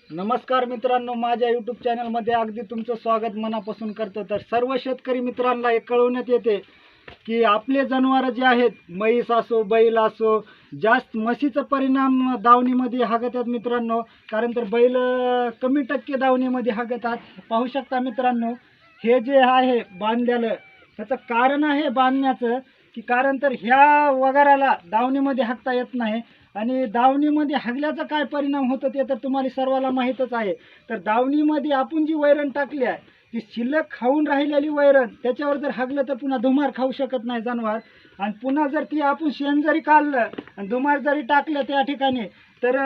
नमस्कार मित्रांनो, माझ्या यूट्यूब चॅनलमध्ये अगदी तुमचं स्वागत मनापासून करतो। तर सर्व शेतकरी मित्रांना हे कळवण्यात येते की आपले जनावर जे आहेत, म्हैस असो बैल असो, जास्त म्हशीचा परिणाम दावणीमध्ये हागतात मित्रांनो। कारण तर बैल कमी टक्के दावणीमध्ये हागतात। पाहू शकता मित्रांनो, हे जे आहे बांधलेलं, त्याचं कारण आहे बांधण्याचं की कारण तर ह्या वगाराला दावणीमध्ये हागता येत नाही। आणि दावणीमध्ये हागल्याचा काय परिणाम होतो ते तर तुम्हाला सर्वाला माहीतच आहे। तर दावणीमध्ये आपण जी वैरण टाकली आहे, ती शिल्लक खाऊन राहिलेली वैरण त्याच्यावर जर हागलं तर पुन्हा धुमार खाऊ शकत नाही जनावर। आणि पुन्हा जर ती आपण शेण जरी काढलं आणि धुमार जरी टाकलं त्या ठिकाणी, तर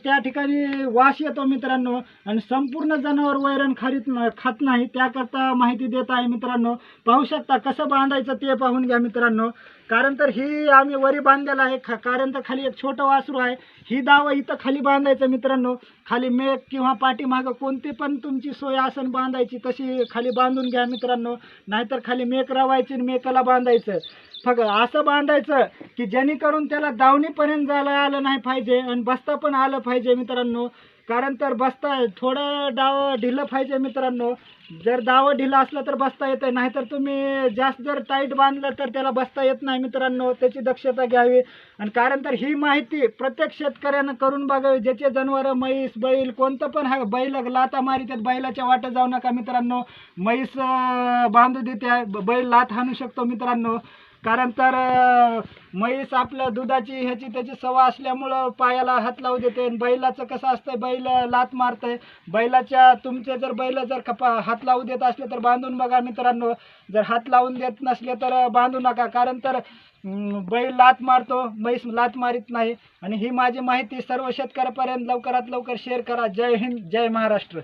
त्या ठिकाणी वास येतो मित्रांनो। आणि संपूर्ण जनावर वैरण खात नाही, त्याकरता माहिती देत आहे मित्रांनो। पाहू शकता कसं बांधायचं ते पाहून घ्या मित्रांनो। कारण तर ही आम्ही वरी बांधलेला आहे, कारण तर खाली एक छोटं वासरू आहे। ही दावं इथं खाली बांधायचं मित्रांनो। खाली मेक किंवा पाठीमागं कोणती पण तुमची सोय असेल बांधायची तशी खाली बांधून घ्या मित्रांनो। नाहीतर खाली मेक रवायची आणि मेकाला बांधायचं। फक्त असं बांधायचं की जेणेकरून त्याला दावणीपर्यंत जायला आलं नाही पाहिजे आणि बसता पण आलं पाहिजे मित्रांनो। कारण तर बसता थोडं डाव ढिलं पाहिजे मित्रांनो। जर दावं ढिलं असलं तर बसता येतं, नाहीतर तुम्ही जास्त जर टाईट बांधलं तर त्याला बसता येत नाही मित्रांनो। त्याची दक्षता घ्यावी। आणि कारण तर ही माहिती प्रत्येक शेतकऱ्यानं करून बघावी। ज्याचे जनावर म्हैस बैल कोणतं पण हा, बैल लाता मारितात, बैलाच्या वाटत जाऊ नका मित्रांनो। म्हैस बांधू देते, बैल लात हाणू शकतो मित्रांनो। कारण तर म्हैस आपलं दुधाची ह्याची त्याची सवय असल्यामुळं पायाला हात लावू देते। बैलाचं कसं असतं, बैल लात मारतंय बैलाच्या, तुमचे जर बैल जर हात लावू देत असले तर बांधून बघा मित्रांनो। जर हात लावून देत नसले तर बांधू नका। कारण तर बैल लात मारतो, म्हैस लात मारित नाही। आणि ही माझी माहिती सर्व शेतकऱ्यापर्यंत लवकरात लवकर शेअर करा। जय हिंद, जय महाराष्ट्र।